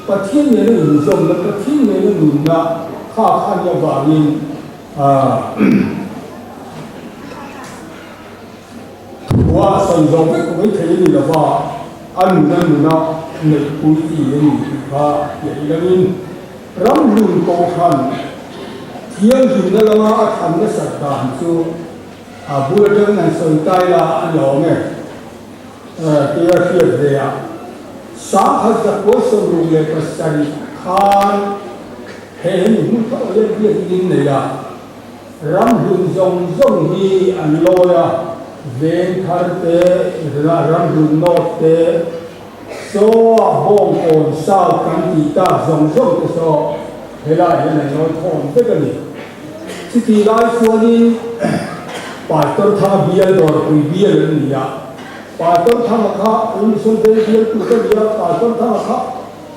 ประเทศนี้หนึ่งส่งแล้วประเทศนี้หนึ่งนะข้าขันยาบาลินว่าสังคมไม่คงไม่เที่ยงเลยว่าอันนั้นนะในปุยที่นี่ค่ะอย่างนี้รำลุนโตขันเที่ยงหินนั่นละว่าขันนั่นสัตตานจู่บุรุษนั้นสนใจละอันยองเนี่ยเกี่ยวกับเรื่องสาหัสโคสรุเยปัสสัยขานเห็นหุ่นเขาเรียกดินเนี่ยรำลุนจงจงฮีอันลอยเวนทาร์เตรำลุนโนเตโซ่บงโอนสาวกันตีตาจงจงเตโซ่เฮลัยนั่นน้อยทองเด็กนี่สิที่ไล่ส่วนนี้ป่าต้นทางเบียร์ดอกคุยเบียร์นี่ยป่าต้นทางข้าอุ้มส่วนเดียวตุกันยาป่าต้นทางข้า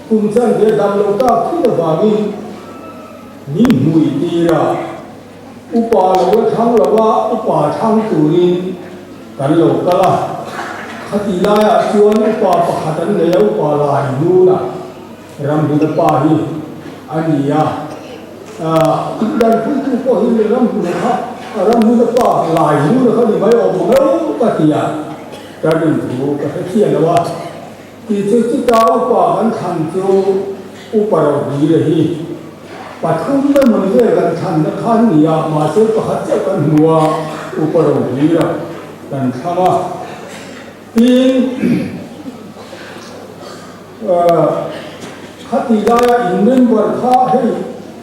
คุณเจ้าเดียดำโลกาที่ตะวันนี้มุยตีระอุปาโลกทั้งละว่าอุปาทั้งตุรินกันโลกละขติลายชวนอุปาปะขันเลี้ยวอุปาลายนูนะรำบุตรปาหีอันนี้อีกด้านผู้ที่ก็เห็นรำบุตรข้ารำบุตรปาลายนูนะเขาดีไม่ออกมาแล้วปฏิญาการดึงถูกกระเทียนแล้วว่าที่จะจิตเอาป่ากันทันจูอุปราดีเลยปัจจุบันมันเรื่องกันทันนักขันนี่มาเสพหัดเจ้ากันหัวอุปราดีละกันทำว่าทีขัดที่ได้อินเดียนวันข้าให้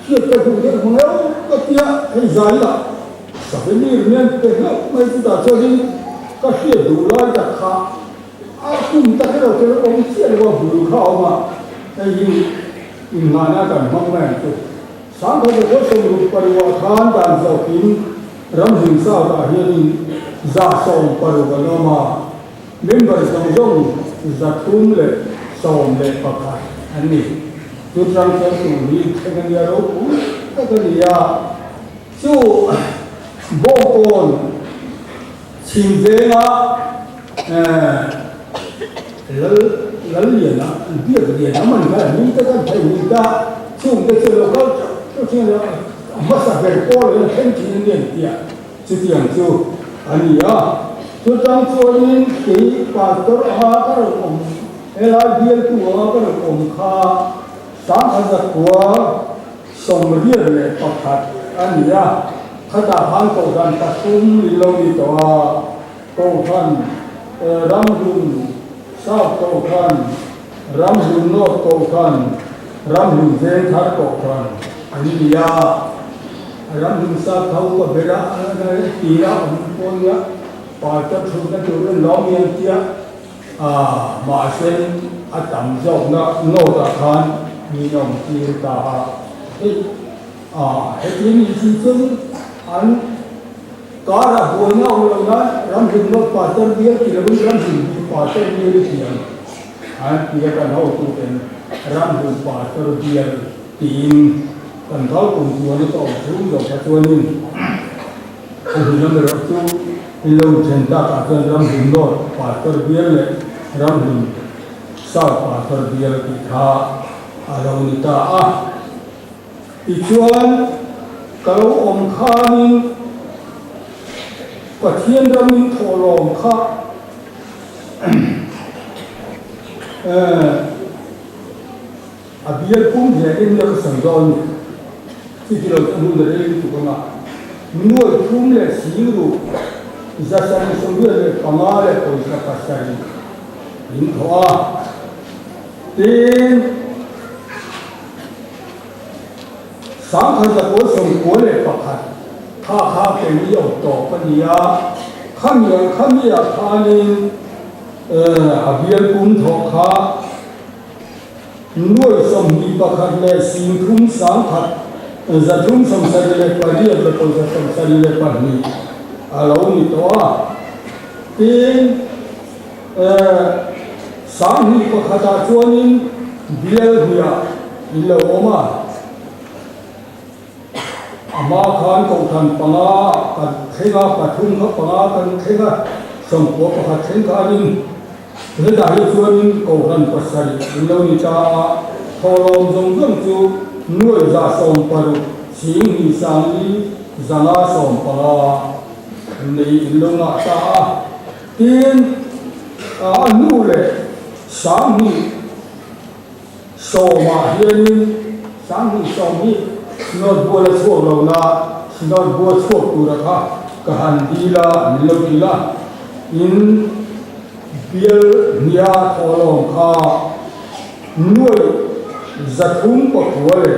เชื่อใจผู้เดียวของเราก็เตี้ยให้ใจละสับนี้เรียนเป็นแล้วไม่ติดต่อเจ้าดิก็เชื่อดูร้อยจากข้าคุณตะเกียบเราองค์เชื่อว่าบุรุษเข้ามาไอ้ยิงงานกันมั่งแม่ตัวสังคมก็สมรูปปริวัติการการสอบพิมรำหิงสาวตาเฮียนจะส่งปริวัติมาเมื่อวันสองจงจะทุ่มเลยส่งเลยประกาศอันนี้จุดรังเกียจตัวนี้แค่กันยารู้ก็กันยาจู่โบกอนชิมเจ้าแล้วเรียนนะเรียนนะมันก็มีแต่การใช้วิธีช่วงที่เราก็ช่วงนี้มาสักเดือนก่อนเลยเห็นที่นี่เนี่ยจุดอย่างจู่อันนี้จุดจังส่วนนี้ที่ปัตตานีก็ระบบเอลาเดียร์ตัวก็ระบบข้าสามพันกว่าสมเรียนเลยประกาศอันนี้ถ้าจะผ่านตัวกันตัดทุ่มเราดีตัวตัวท่านรำดุนสาวโตกันรำดุนโนโตกันรำดุนเซนทาร์โตกันอันนี้รำดุนสาวเขาก็เบระอะไรตีระอันพวกนี้ป่าจะชุนกันอยู่เรื่องล้อมยังเตี้ยมาเส้นอัตมจงนะโนตะคันมีน้องตีตาเฮ้ที่มีสิ่งซึ่งอันการะบัวเนี่ยเราเนี่ยรำถึงรถป่าต้นเบี้ยที่เรารำถึงป่าต้นเบี้ยที่ยังอันที่กันเขาตัวเป็นรำถึงป่าต้นเบี้ยตีนกันเขาตัวนี้ก็ชุ่มดอกตัวนึงคนที่นั่งรถตู้ที่เราเช่นตากันรำถึงรถป่าต้นเบี้ยเลยรำถึงสาวป่าต้นเบี้ยที่ท่าเรานี่ตาอีกส่วนเขาองค์ข้านี่ก็เทียนรำมินโทรองข้าอาเบียร์พุ่งเย็นเราสังเกตที่เราจะรู้ได้เลยทุกคนนวดพุ่งเลยสีรูจะสั่งสมบูรณ์เลยปังอาเลยคนสักปัสสาวะยินทัวตีนสังขารจะโกสมควรเลยประคัตข้าเป็นยอดต่อปัญญาข้ามอย่างข้ามอยากทานินอาเบียร์พุ่งทอข้านวดสมบีประคัตเลยสิ่งทุ่มสังขารจะทุ่มสมสารเลยปะเดียบคนจะสมสารเลยปะนี้เรานี่ตัวเป็นสามีประคัตชวนินเบียร์หัวอิเลวมามาขานของท่านปังอากันเทงาปัทุมเขาปังอากันเทงาสมบูรณ์ประคัตเทงานิน thế đại xuân cầu gần bát sari lâu ni ta thò lòng dòng dòng chú nuôi ra sòng paru xin hi sang đi zanga sòng pa này lâu ngã ta tiên nu lệ sáng hi sầu mà hiền sáng hi sầu hi nó bùa là chuộc lâu na nó bùa chuộc tu ra ha cả hành đi là lâu đi là in biel nia tholong kha nuôi giật thúng bậc của lệ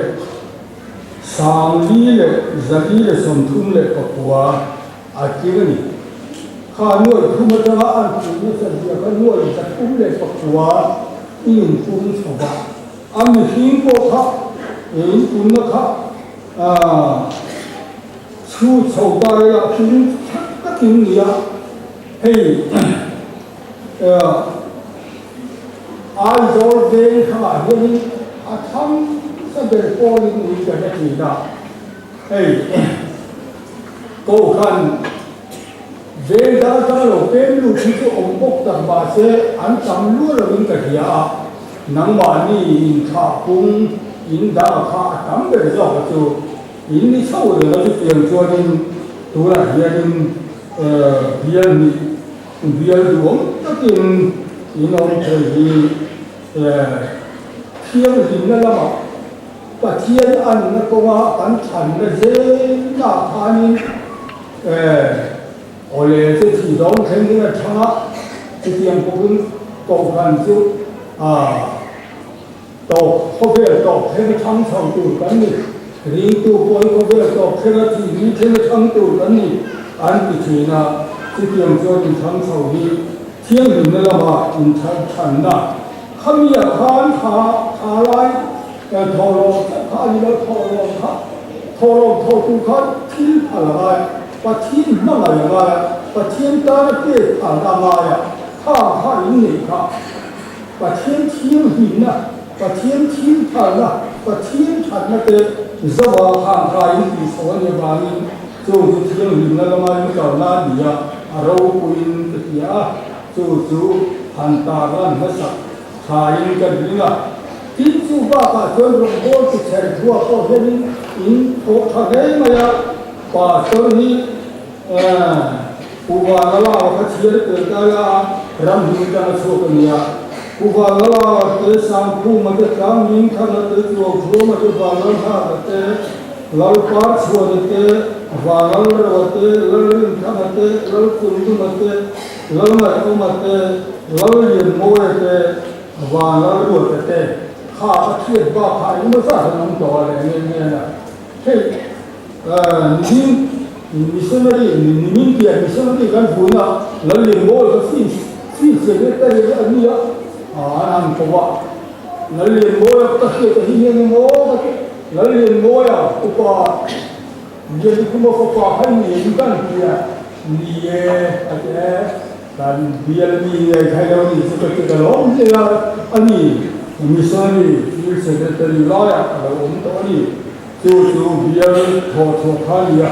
sang lý lệ giật lý lệ sòng thúng lệ bậc của kia này kha nuôi thúng mà ta ăn thúng như thế này nuôi giật thúng lệ bậc của in thúng sầu ba ăn hiến bồ khá in thúng nó khá chu sầu ba là thúng các tiếng gì à hey ai rồi về khá hiện thăm sẽ về phố đi người ta gì đó hey câu khăn về đó ta lo bên lúc khi có ông bốc tầm bà sẽ ăn tầm luôn là những cái gì à nắng bà ni in khá cung in đã khá tầm về rồi chứ in đi sau rồi nó sẽ tiền cho nên tôi là hiện hiện biar duong takin inong thei thiang hin na lama pathian an na konga kan than na je na thanin ole se thi dong khen ni na tha ti tiang pokun ko kan chu to ho ve to khen thang chang tu kan ni ri tu poi ho ve to khen thi ni khen thang tu kan ni an ti thi na这点叫你长手的，天平的了嘛，你产的，他们也看他来，头龙看你的头龙头看天他来，把天弄来，把天干的别看他来呀，他赢你看，把天赢了，把天他了，把天产那个，是吧？看赢比说的吧你。就是天赢了嘛，你找哪里呀？เราคุยกันที่จู่หันตากันมาสักชายกันนี่ละที่จู่บ้าก็จนรู้ว่าที่เชิญทัวร์ก็เห็นอินโททะเลมาyaป่าตอนนี้ผู้ว่าเราเขาเชื่อเกิดกันละรำลึกกันโชว์กันเนี่ยผู้ว่าเราเกิดสังคมมันจะกำยิ่งขนาดตัวผู้มันจะบาลานซ์กันเราปาร์ชวนเตะว่าเราเรื่องขนาดเตะเราคุมตัวเตะเราไม่เอามาเตะเราเรียนมวยเตะว่าเราดูเตะข้าเทียบว่าข้ายังไม่ทราบน้องตัวอะไรเนี่ยนะเฮ้ยนี่มิชชันนารีนี่เกี่ยวมิชชันนารีกันพูนะเราเรียนมวยก็ฟีเสียเตะอันนี้นั่นตัวเราเรียนมวยก็เกี่ยวกับที่เรียนมวยเราเรียนมวยอุปเรียนคุณมาฝึกให้เรียนกันเพียนี่อะไรการเรียนมีใครเรานี่สุดที่จะร้องเนี่ยอันนี้มิชชันนารีฟิลเซนเตอร์ร้อยเราอุ้มตัวนี้จู่เรียนทอข้าเรีย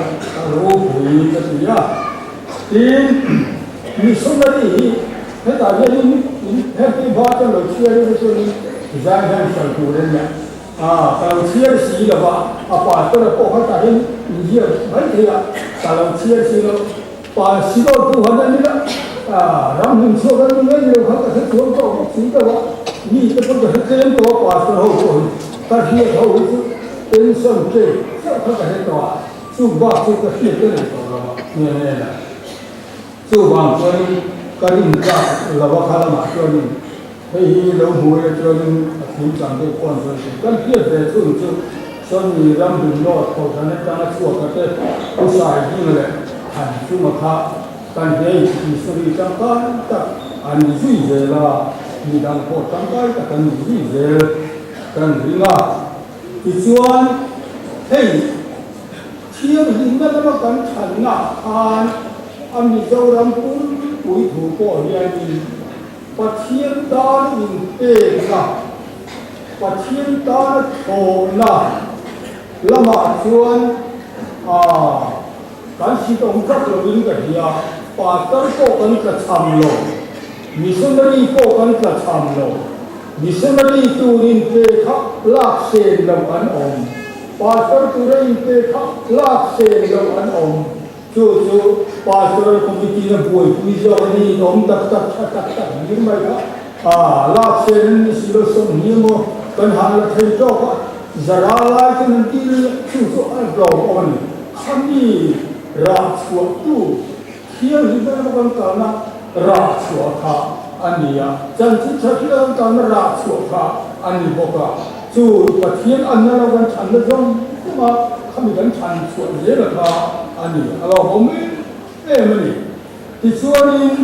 เราคุยกันที่มิชชันนารีให้ตาเรียนให้ที่บ้านเราเชื่อเรื่องนี้ใจแข็งสันติเรื่องเนี่ยแต่เราเชื่อสีแล้วว่าป่าตัวเราปกติเห็นเยอะไม่เท่าแต่เราเชื่อสีเราป่าสีเราตัวนั้นนี่ละรำหนึ่งชั่วกันนี่เราเขาจะให้ตัวเราสีแต่ว่านี่จะเป็นให้เต็มตัวป่าตัวเราคนแต่ที่เขาเป็นส่วนเกินเขาจะให้ตัวสู้บ้าสู้กระเทียมตัวเราเนี่ยนะสู้บางตัวนี้ก็ริ่งจ้าเราว่าข้าละหมาดตัวนี้ให้เราหัวตัวนึงถึงจังได้ก่อนตัวนี้กันเทียบแต่ส่วนส่วนมีรำดึงยอดเขาทำให้ตั้งชั่วกันได้ผู้ชายยิ่งเลยหันสู้มาค้ากันเห็นมีสติจังกันแต่อันนี้ยิ่งเลยละมีดังโคตรจังกันแต่กันยิ่งเลยกันยิ่งละอีกส่วนเฮ้ยเที่ยงยิ่งนั่นแล้วกันฉันน่ะอันนี้เจ้ารำปุ้นปุ๋ยถูกก่อเรียนดีปัจเจียนตาอินเตนะปัจเจียนตาโทนะละมาชวนการสิต้องจับเราวิ่งกันเดียป่าตั้งโตกันกระทำลง missionary ko kan tla cham lo missionary turin te khak lak sen lo an om pastor turin te khak lak sen lo an om chu pastor committee na boy puiso ni om tak ni mai ka lak sen ni silo som ni mo kan han la thei to ka zara lai kan ti chu an lo on khami ra chu tu hiang hi ba kan ka na ra chu kha ania chan chi thakila kan ra chu kha ani boka chu pathian an na kan chan na jong ma khami kan chan chu le la ka ani alo homi mani ti chuanin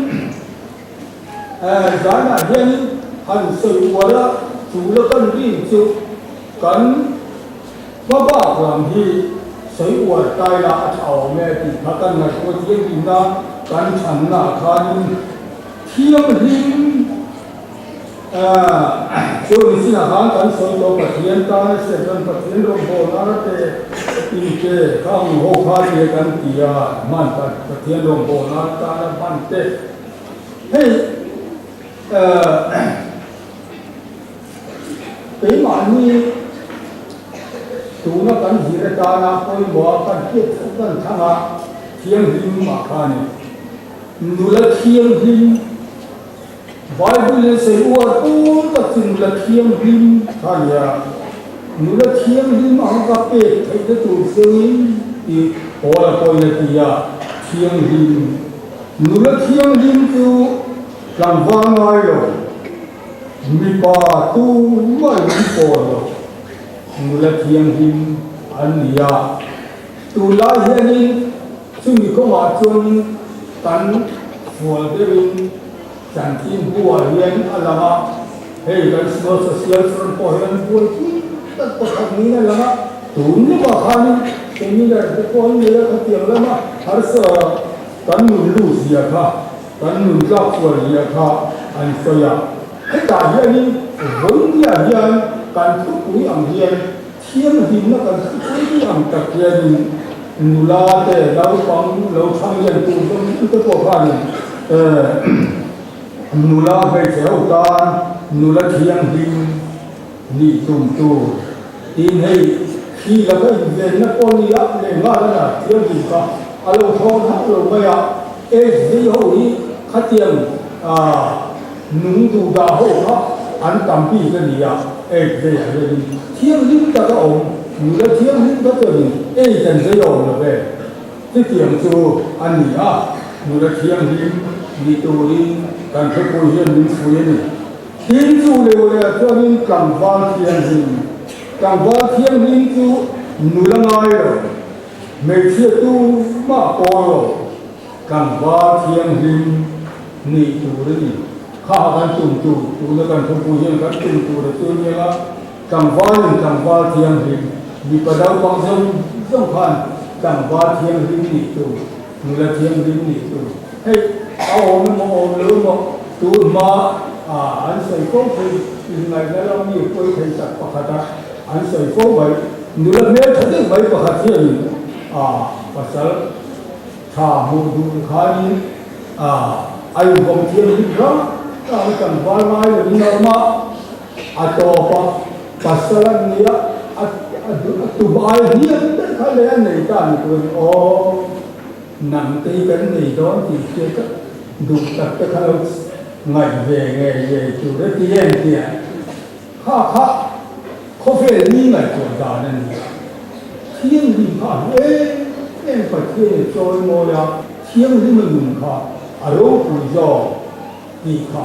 zana hian han soi wala chu la kan ri chu kan ba ba ram hi soi wa tai la thao me ti phakan na ko ti ri na kan chan na khan thiam him chu ni sina khan kan soi to pathian ta se kan pathian ro bo na te ti ke khang ho kha ye kan ti ya man ta pathian ro bo na ta na ban te hey cái mà như tu nó cần gì ra ta na coi bỏ cần thiết cần thằng à thiêng him mà khan nu là thiêng him Bible say ua tu ta tin là thiêng him khan ya nu là thiêng him ang ka pe thấy cái tu sinh thì bỏ là coi là gì à thiêng him nu là thiêng him tu làm vang ai rồi mi pa tu mai mi po lo mula thiang him an ya tu la hianin chumi ko ma chun tan fual derin chan tin bua hian alama hei kan social front po hian bua tat po thak ni na lama tu ni ba khan seminar ko ni la khatiang lama har sa kan nun lu sia kha kan nun la fual ya kha an soya cái đại hiện ni vốn nhà hiện cần thúc quý ẩm hiện thiên hình nó cần thúc quý ẩm tập hiện nụ la để lâu phóng lâu sang hiện tụ trong cái bộ phận nụ la về chéo tan nụ la thiên hình nị tùng tù tin hay khi là cái việc nó con đi ấp để ngã là thiên hình cả lâu thong thắt lâu bây giờ cái gì hậu ý khát tiền nung tu da ho ha an tam pi cái gì à về thiên linh ta có ổn như là thiên linh ta cho mình chân dây ổn là về cái tiền chu anh nhỉ à như là thiên linh đi tu linh cần phải cố hiện linh phù hiện thiên chu đều là cho nên cần vào thiên linh chu như là ngay rồi mấy chiếc tu mà có rồi cần vào thiên linh nị tu đấyข้ากันตุ่มตุ่มตุ่มแล้วกันทุกผู้ยังกันตุ่มตุ่มตัวนี้ละกังวาเทียงหินมีประดาวบางส่งผ่านกังวาเทียงหินนี่ตุ่มมือละเทียงหินนี่ตุ่มให้เอามันมาเอาหรือมาตุ่มมาอันใส่ก้นไปยังไงแล้วเรามีก้อยใส่จับปะขัดอันใส่ก้นไปมือละเมื่อถ้าได้ไปปะขัดเทียงภาษาชามูดูขานี้อายุของเทียงหินครับkalau kan walai lebih normal atau apa pasaran dia tu bayar dia kalian ni kan tu nanti kan ni don kita duk tak kalau ngai về tu rất tiền tiền ha kopi ni ngai tu dah ni thiên đi ha em phải thiên trôi mồi à thiên đi mình dùng ha aro bùi giò đi khá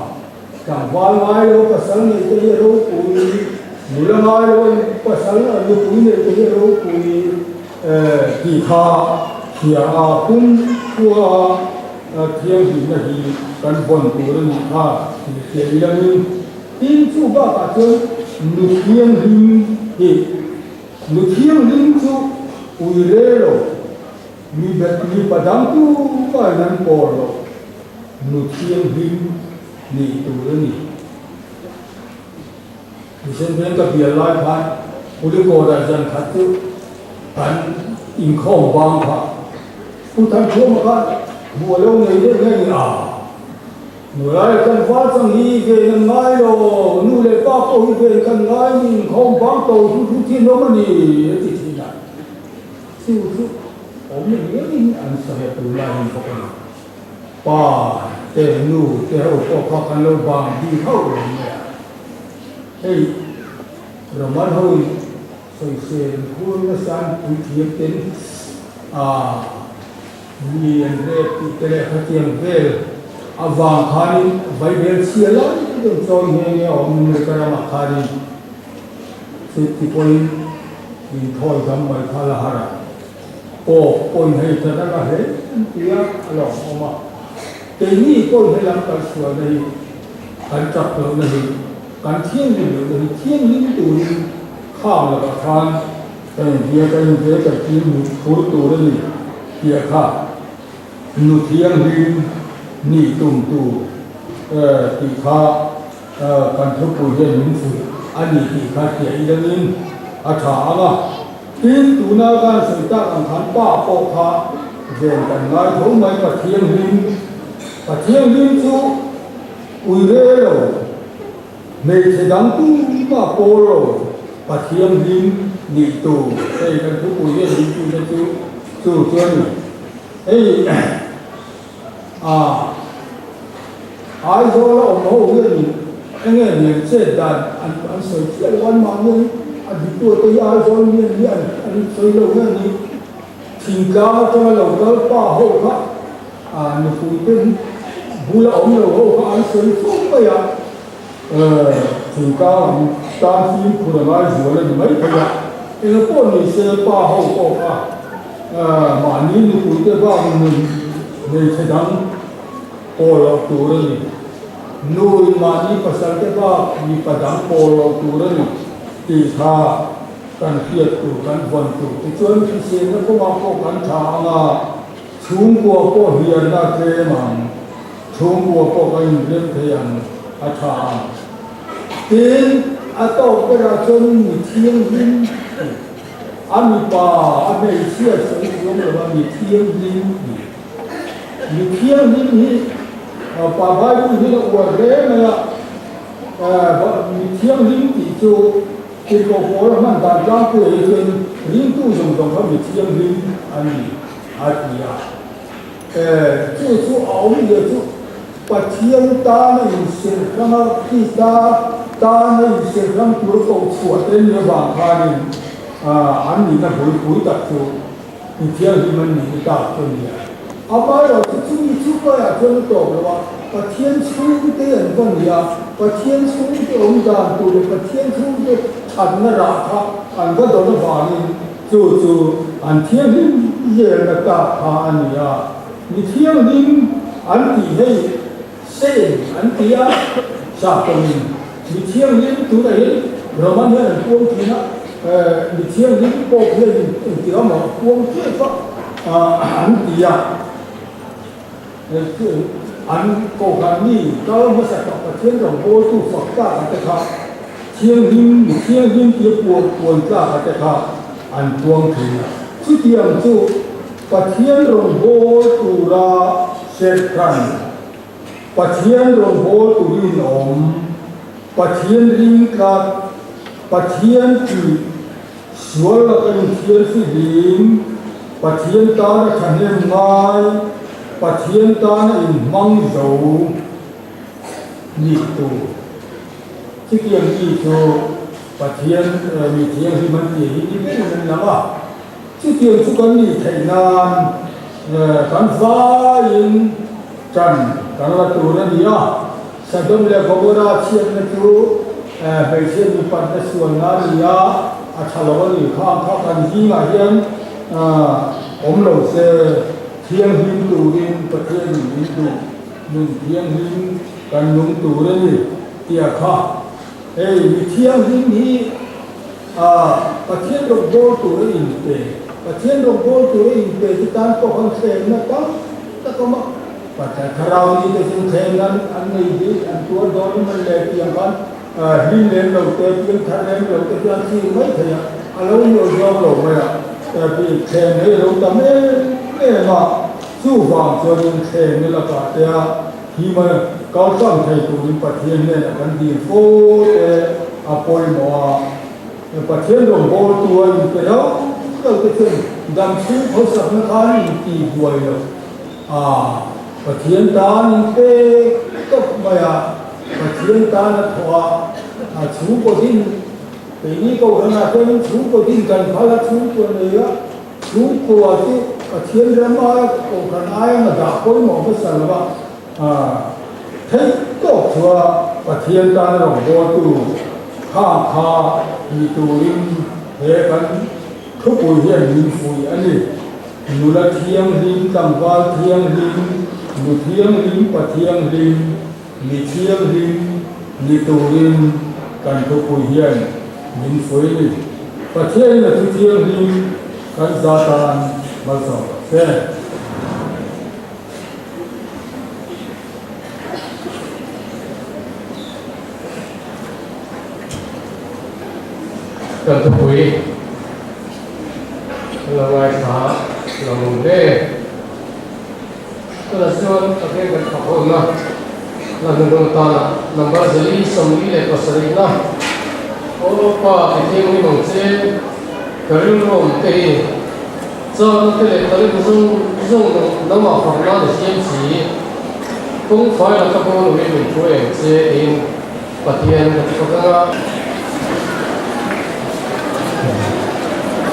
càng vài ngày rồi các sáng này tới rồi cuối mùa ngày rồi các sáng là lúc cuối này tới rồi cuối đi khá thì cũng qua thiên hình là gì cần vận tuổi đi khá thì thiên là mình tin chú ba cả chứ nụ thiên hình chú ui rê rồi mi padang tu ba nan po rồi nụ thiên hình nị tu đó nị, mình xem bên cái bìa lai phán, tôi đi qua đại dân khát chứ, anh in không vang phá, tôi thấy chúa mà khát, mùa lâu này đấy nghe người ai cần phát sang hi về năng ngay rồi nu lệ ba cô hi về cần ngay mình không vắng tàu thu thiên nó mà đi thì này siêu siêu ông mình anh sẽ tự làm một cái ba để nu để họ có khăn lâu bằng đi hậu rồi nè hey rồi mất hồi rồi sẽ cuốn nó sang cũng thiệt đến ni anh để cái này phát triển về vàng khari vay bel siala itu join ini om mereka ramah khari seti poin di thoi gam mai khala hara poin hai tada ka hai dia alo oma ini poin hai lam ka suwa nahi kan chak lo nahi kan thieng ni lo nahi thieng ni tu ni kham la ka khan dia kan dia ka thieng thur tu ni dia kha nu thieng ni ni tum tu ti kha kan thu pu ye min fu ani ti kha ti ai dangin a tha anga tin tu na kan sai ta kan khan pa po kha zen kan ngai tho mai pa thieng lim chu ui re lo me se dang tu ma po lo pa thieng lim ni tu sai kan thu pu ye min tu na chu ni ei ai zo la om ho nge nge ni che dan an so che wan ma nge a di to te ai zo ni ni an so lo nge ni thing ka to lo ka pa ho kha ni fu tin bu la om lo ho kha an so fu pa ya thing ka ta fi pu la mai zo la ni mai pa ya e ko ni se pa ho ko kha ma ni fu te ba ni ne che dan polo turun nuôi mà đi pasal cái ba đi padang polo turun thì tha kan kiat tu kan von tu thì chuan khi sen nó có mà có kan tha nga chung qua có hiền na thế mà chung qua có cái lên thế anh a tha tin a to cái ra chuan mi thiêng linh anh mi pa anh này chia sẻ giống là mi thiêng linh mi thiêng linh hi pa vai cũng như là uổng thế này mi thiêng linh thì chú thì có phố là mình đặt ra cái chuyện linh tu dùng trong cái mi thiêng linh anh thì chú áo gì chú pa thiêng ta này sinh ra khi ta này sinh ra tuổi cầu chuột đến như vàng khai anh thì là bối tập chú mi thiêng linh mình thì tập cho nhiều 아마 특히 주가야 저는 또 그러와天出的人问你啊天出的我们讲都天出的产那啥他俺个都是法律就俺天灵也那个他你啊你天灵俺底下谁俺底下下东你天灵都在罗马人光皮呢你天灵光皮你底下嘛光皮发俺底下anh cố gắng đi đó mới sẽ có thiên đồng vô tu Phật cả cái khác thiên linh kia buồn cả cái khác anh tuông thì chỉ tiền chú và thiên đồng vô tu ra sẽ thành và thiên đồng vô tu đi nôm và thiên linh cả và thiên chỉ số là cái thiên phi linh và thiên ta là thành lên mai và thiên ta là mong dấu nhị tu chỉ tiền nhị tu và thiên thì mình chỉ đi biết mình làm à chỉ tiền chú con nhị thầy nan con phá in trần con là tu là gì à sau đó là có ra thiên là chú về thiên bị bắt là xuân là gì à chả là gì khác cần gì mà hiện ông lâu xe thiên linh tu đếnประเทศนี้ดูหนึ่งเทียงลิงกันลงตูเลยเตียข้ามีเทียงลิงนี้ประเทศโรโบตัวอินเตประเทศโรโบตัวอินเตที่การปกครองเซนนะครับแต่ก็มาปัจจัยคราวนี้จะเป็นเซนนั้นอันนี้ดีอันตัวโดนมันเลยเพียงกันลิงเล่นเราเตะเพียงทะเลเราเตะยังที่ไม่เท่าอะไรเรายอมเราไม่ละแต่เป็นเซนให้เราทำเองมาสู้ฟังจนเทนี่ละก็แต่ที่มัน cao sang thầy tụ đến bát thiên này là cái gì phố apol mò bát thiên đồng bộ tua những cái đó cái chuyện đam su họ sắp nó khai kỳ vui rồi bát thiên ta những cái cấp mà bát thiên ta là thua chú có tin cái này câu hỏi là cái chú có tin cần phải là chú của này á chú của cái thiên ra mà câu hỏi ai mà đã có một cái sản phẩm thấy tốt thừa và thiên ta đồng bộ tu khá đi tu in hệ căn thúc bồi hiện linh phui anh ấy nu là thiêng linh cầm vào thiêng linh nu thiêng linh và thiêng linh ni thiêng linh ni tu in căn thúc bồi hiện linh phui và thiêng là tu thiêng linh căn gia tan mà sao thế cần thực quý là ngoài xã là một đề tức là xưa các cái vật học hội mà là mình đồng ta là ba giờ lý sống lý lệ có sở lý na ô qua cái thiên lý mong chế cái rừng rộng cái cho cái lệ cái rừng rừng nó mà học nó để xem chỉ cũng phải là các con mình chú ý chế in và tiền các cái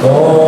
哦。